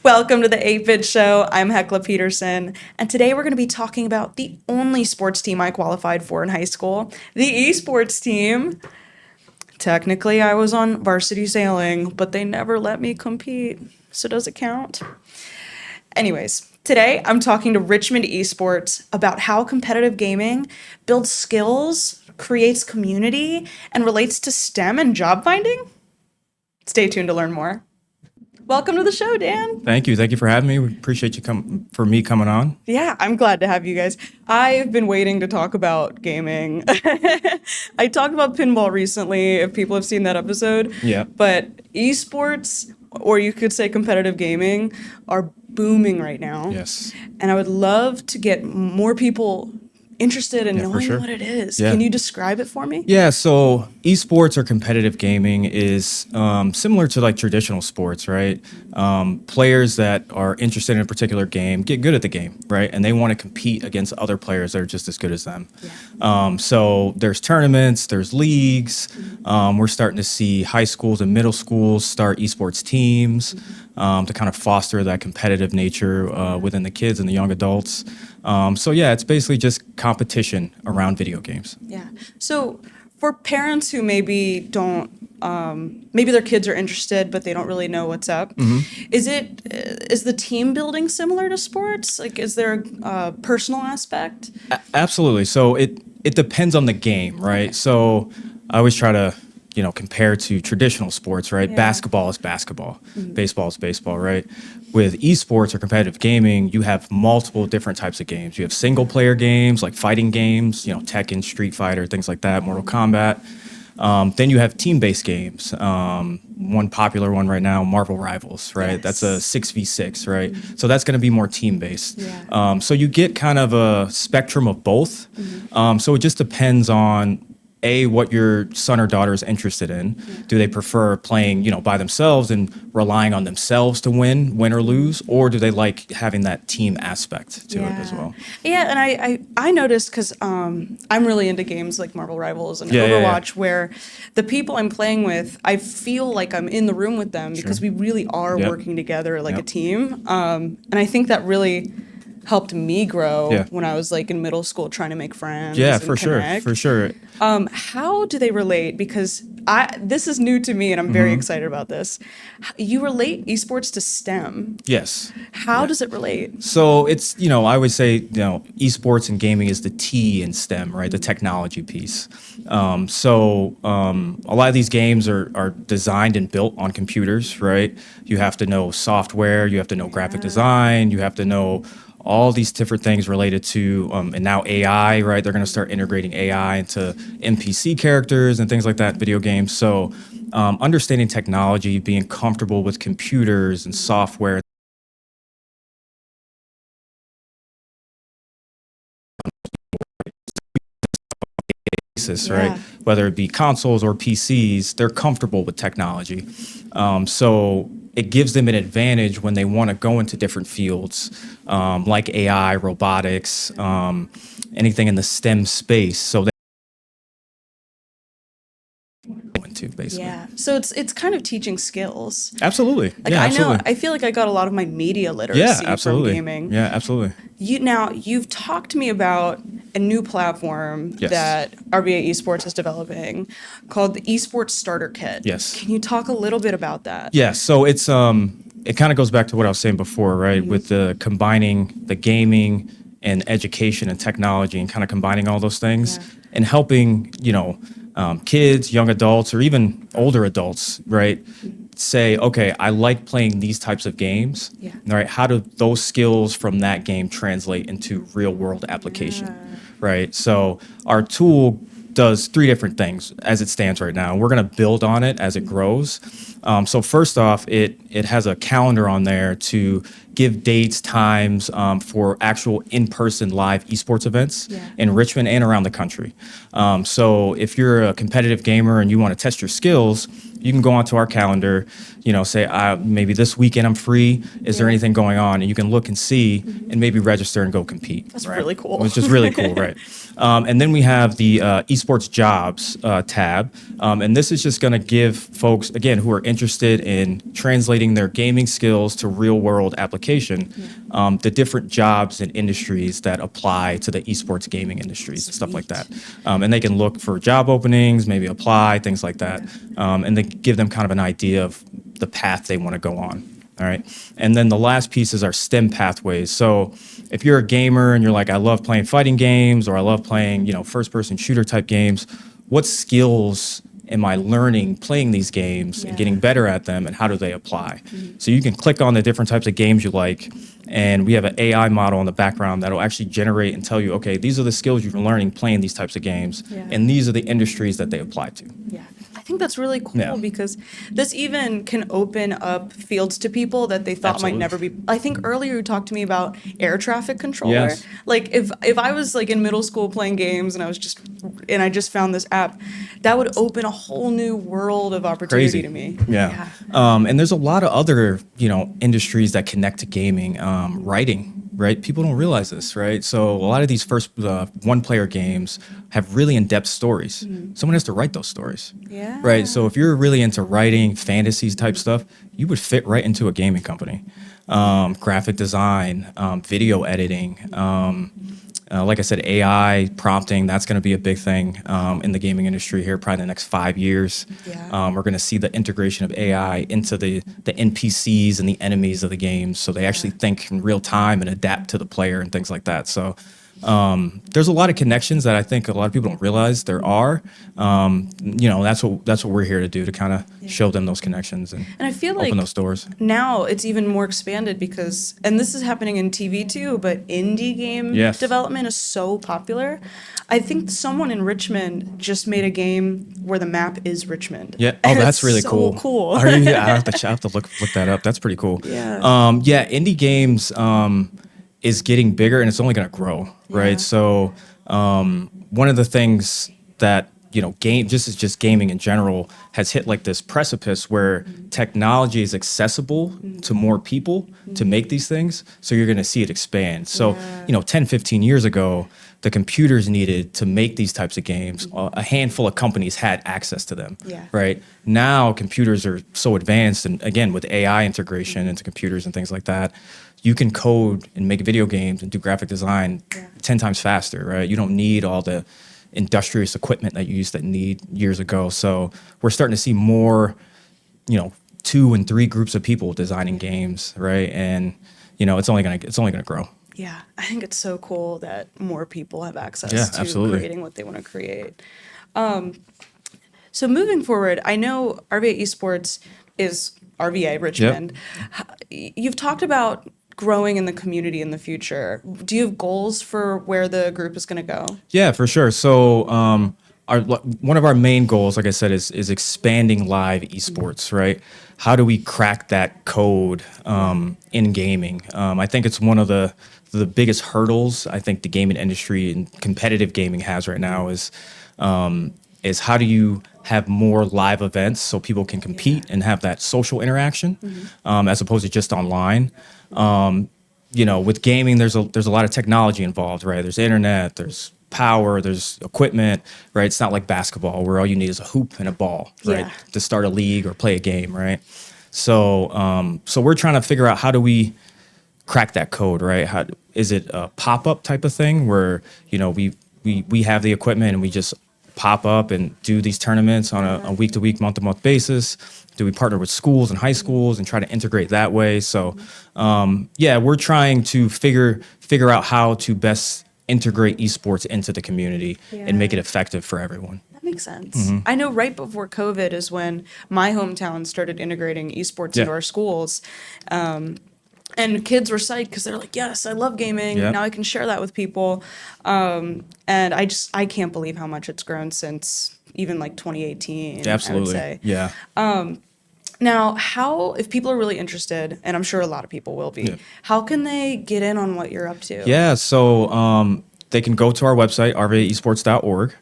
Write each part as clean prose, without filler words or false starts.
Welcome to the 8-Bit Show. I'm Hekla Petursson, and today we're going to be talking about the only sports team I qualified for in high school, the esports team. Technically, I was on varsity sailing, but they never let me compete, so does it count? Anyways, today I'm talking to Richmond Esports about how competitive gaming builds skills, creates community, and relates to STEM and job finding. Stay tuned to learn more. Welcome to the show, Dan. Thank you. Thank you for having me. We appreciate you coming on. Yeah, I'm glad to have you guys. I've been waiting to talk about gaming. I talked about pinball recently, if people have seen that episode. Yeah. But esports, or you could say competitive gaming, are booming right now. Yes. And I would love to get more people interested in knowing what it is. Yeah. Can you describe it for me? Yeah, so esports or competitive gaming is similar to like traditional sports, right? Players that are interested in a particular game get good at the game, right? And they want to compete against other players that are just as good as them. Yeah. So there's tournaments, there's leagues. We're starting to see high schools and middle schools start esports teams to kind of foster that competitive nature within the kids and the young adults. So yeah, it's basically just competition around video games. Yeah. So for parents who maybe don't, maybe their kids are interested, but they don't really know what's up, is the team building similar to sports? Like, is there a personal aspect? Absolutely. So it depends on the game, right? Okay. So I always try to compare to traditional sports, right? Yeah. Basketball is basketball, baseball is baseball, right? With esports or competitive gaming, you have multiple different types of games. You have single player games like fighting games, Tekken, Street Fighter, things like that, Mortal Kombat. Then you have team-based games. One popular one right now, Marvel Rivals, right? Yes. That's a 6v6, right? So that's going to be more team-based. Yeah. So you get kind of a spectrum of both. So it just depends on what your son or daughter is interested in. Do they prefer playing, by themselves and relying on themselves to win or lose, or do they like having that team aspect to it as well? Yeah, and I noticed because I'm really into games like Marvel Rivals and Overwatch, where the people I'm playing with, I feel like I'm in the room with them because we really are working together like a team. And I think that really helped me grow when I was like in middle school trying to make friends. Yeah, and for sure. How do they relate? Because this is new to me and I'm very excited about this. You relate esports to STEM. Yes. How does it relate? So it's, I would say, esports and gaming is the T in STEM, right? The technology piece. So a lot of these games are designed and built on computers, right? You have to know software, you have to know graphic design, you have to know all these different things related to, and now AI, right? They're going to start integrating AI into NPC characters and things like that in video games. So understanding technology, being comfortable with computers and software. Right? Whether it be consoles or PCs, they're comfortable with technology. So it gives them an advantage when they want to go into different fields like AI, robotics, anything in the STEM space. So they go into basically. Yeah. So it's kind of teaching skills. Absolutely. Like I feel like I got a lot of my media literacy from gaming. Yeah, absolutely. You've talked to me about a new platform that RVA Esports is developing called the Esports Starter Kit. Yes. Can you talk a little bit about that? Yeah, so it's it kind of goes back to what I was saying before, right? With the combining the gaming and education and technology and kind of combining all those things and helping, kids, young adults, or even older adults, right? Say, okay, I like playing these types of games. Yeah. Right? How do those skills from that game translate into real world application? Right? So our tool does three different things as it stands right now. We're going to build on it as it grows. So first off, it has a calendar on there to give dates, times for actual in-person live esports events in Richmond and around the country. So if you're a competitive gamer and you want to test your skills, You can go onto our calendar, say maybe this weekend I'm free. Is there anything going on? And you can look and see and maybe register and go compete. That's right? really cool. Which is really cool, right? And then we have the esports jobs tab. And this is just going to give folks, again, who are interested in translating their gaming skills to real world application, the different jobs and industries that apply to the esports gaming industries and stuff like that. And they can look for job openings, maybe apply, things like that. And they give them kind of an idea of the path they want to go on. All right. And then the last piece is our STEM pathways. So if you're a gamer and you're like, I love playing fighting games or I love playing, first person shooter type games, what skills am I learning playing these games and getting better at them, and how do they apply? So you can click on the different types of games you like, and we have an AI model in the background that'll actually generate and tell you, okay, these are the skills you're learning playing these types of games, and these are the industries that they apply to. Yeah. I think that's really cool because this even can open up fields to people that they thought might never be. I think earlier you talked to me about air traffic controller. Yes. Like if I was like in middle school playing games and I just found this app, that would open a whole new world of opportunity to me. Yeah. And there's a lot of other, industries that connect to gaming, writing. Right? People don't realize this, right? So a lot of these first one-player games have really in-depth stories. Someone has to write those stories, Yeah. right? So if you're really into writing, fantasies type stuff, you would fit right into a gaming company. Graphic design, video editing, like I said, AI prompting, that's going to be a big thing in the gaming industry here, probably in the next 5 years. Yeah. We're going to see the integration of AI into the NPCs and the enemies of the games, so they actually think in real time and adapt to the player and things like that. So there's a lot of connections that I think a lot of people don't realize there are. That's what we're here to do, to kind of show them those connections and I feel open like those doors. now it's even more expanded because, and this is happening in TV too, but indie game development is so popular. I think someone in Richmond just made a game where the map is Richmond. Yeah. Oh, And that's it's really so cool. I have to look that up. That's pretty cool. Yeah. Indie games is getting bigger and it's only going to grow, right? Yeah. So one of the things that just gaming in general has hit like this precipice where technology is accessible to more people to make these things. So you're going to see it expand. So 10, 15 years ago, the computers needed to make these types of games. A handful of companies had access to them, right? Now computers are so advanced, and again, with AI integration into computers and things like that, you can code and make video games and do graphic design 10 times faster, right? You don't need all the industrious equipment that you used to need years ago. So we're starting to see more, 2 and 3 groups of people designing games, right? And it's only gonna grow. Yeah, I think it's so cool that more people have access to absolutely. creating what they want to create. So moving forward, I know RVA Esports is RVA Richmond. You've talked about growing in the community in the future. Do you have goals for where the group is going to go? Yeah, for sure. So one of our main goals, like I said, is expanding live esports, right? How do we crack that code in gaming? I think it's one of the biggest hurdles I think the gaming industry and competitive gaming has right now is how do you have more live events so people can compete and have that social interaction as opposed to just online. With gaming, there's a lot of technology involved, right? There's internet, there's power, there's equipment, right? It's not like basketball where all you need is a hoop and a ball, right? To start a league or play a game, right? So we're trying to figure out how do we crack that code, right? Is it a pop-up type of thing where, we have the equipment and we just pop up and do these tournaments on a week-to-week, month-to-month basis? Do we partner with schools and high schools and try to integrate that way? So, we're trying to figure out how to best integrate esports into the community and make it effective for everyone. That makes sense. I know right before COVID is when my hometown started integrating esports into our schools. And kids were psyched because they're like, yes, I love gaming. Now I can share that with people. And I can't believe how much it's grown since even like 2018, Absolutely. I would say. Yeah. Now, if people are really interested, and I'm sure a lot of people will be, how can they get in on what you're up to? Yeah, so they can go to our website, rvaesports.org.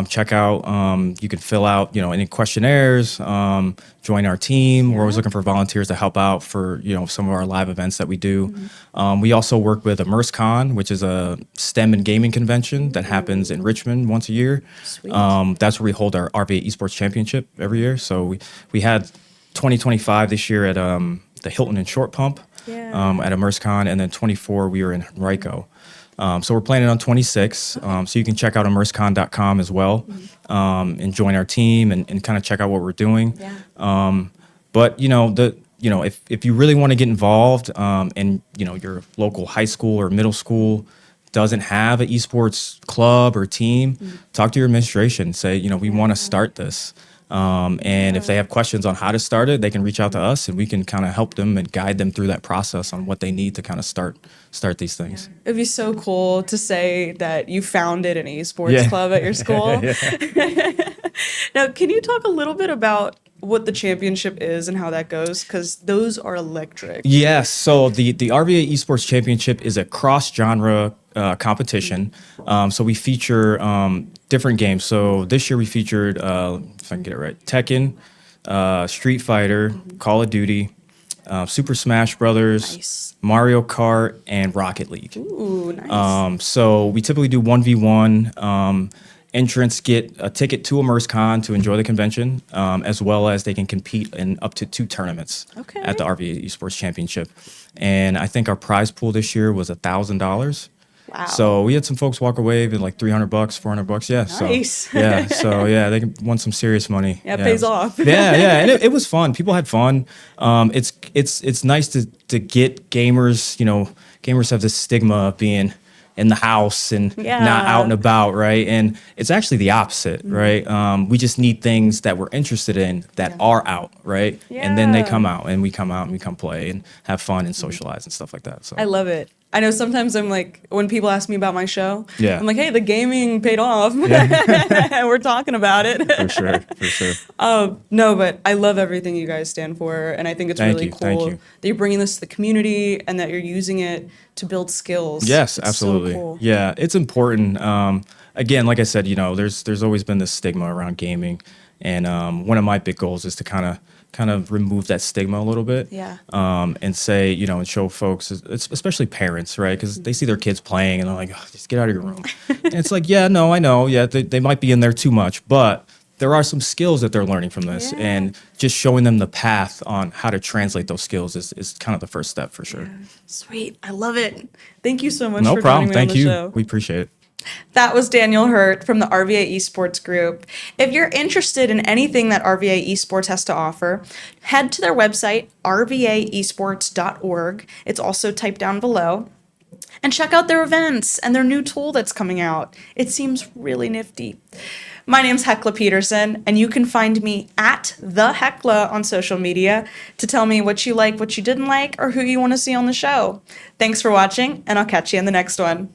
check out. You can fill out, any questionnaires. Join our team. We're always looking for volunteers to help out for some of our live events that we do. We also work with ImmerseCon, which is a STEM and gaming convention that happens in Richmond once a year. Sweet. That's where we hold our RVA Esports Championship every year. So we had 2025 this year at the Hilton and Short Pump at ImmerseCon, and then 24 we were in Henrico. So we're planning on 26. So you can check out immersecon.com as well, and join our team and kind of check out what we're doing. But if you really want to get involved, and your local high school or middle school doesn't have an esports club or team, talk to your administration. Say, we want to start this. And if they have questions on how to start it, they can reach out to us and we can kind of help them and guide them through that process on what they need to kind of start these things. It'd be so cool to say that you founded an esports club at your school. Now, can you talk a little bit about what the championship is and how that goes? Because those are electric. Yes. So the RVA Esports Championship is a cross-genre competition. So we feature different games. So this year we featured, if I can get it right, Tekken, Street Fighter, Call of Duty, Super Smash Brothers, Nice. Mario Kart, and Rocket League. Ooh, nice. So we typically do 1v1. Entrants get a ticket to ImmerseCon to enjoy the convention, as well as they can compete in up to 2 tournaments at the RVA Esports Championship. And I think our prize pool this year was $1,000. Wow. So we had some folks walk away with like $300, $400. Yeah. Nice. They won some serious money. Yeah, it pays off. And it was fun. People had fun. It's nice to get gamers. Gamers have this stigma of being in the house and not out and about, right? And it's actually the opposite, right? We just need things that we're interested in that are out, right? And then they come out and we come play and have fun and socialize and stuff like that. So I love it. I know sometimes I'm like, when people ask me about my show, I'm like, hey, the gaming paid off. We're talking about it. For sure. No, but I love everything you guys stand for. And I think it's really cool that you're bringing this to the community and that you're using it to build skills. Yes, It's absolutely. So cool. Yeah, it's important. Again, like I said, there's always been this stigma around gaming. And one of my big goals is to kind of remove that stigma a little bit. And say, and show folks, especially parents, right? Because they see their kids playing and they're like, oh, just get out of your room. And it's like, I know. Yeah, they might be in there too much, but there are some skills that they're learning from this. And just showing them the path on how to translate those skills is kind of the first step for sure. Sweet. I love it. Thank you so much No for problem. joining me Thank on the you. show. We appreciate it. That was Daniel Hurt from the RVA Esports Group. If you're interested in anything that RVA Esports has to offer, head to their website, rvaesports.org. It's also typed down below. And check out their events and their new tool that's coming out. It seems really nifty. My name's Hekla Petursson, and you can find me at the Hekla on social media to tell me what you like, what you didn't like, or who you want to see on the show. Thanks for watching, and I'll catch you in the next one.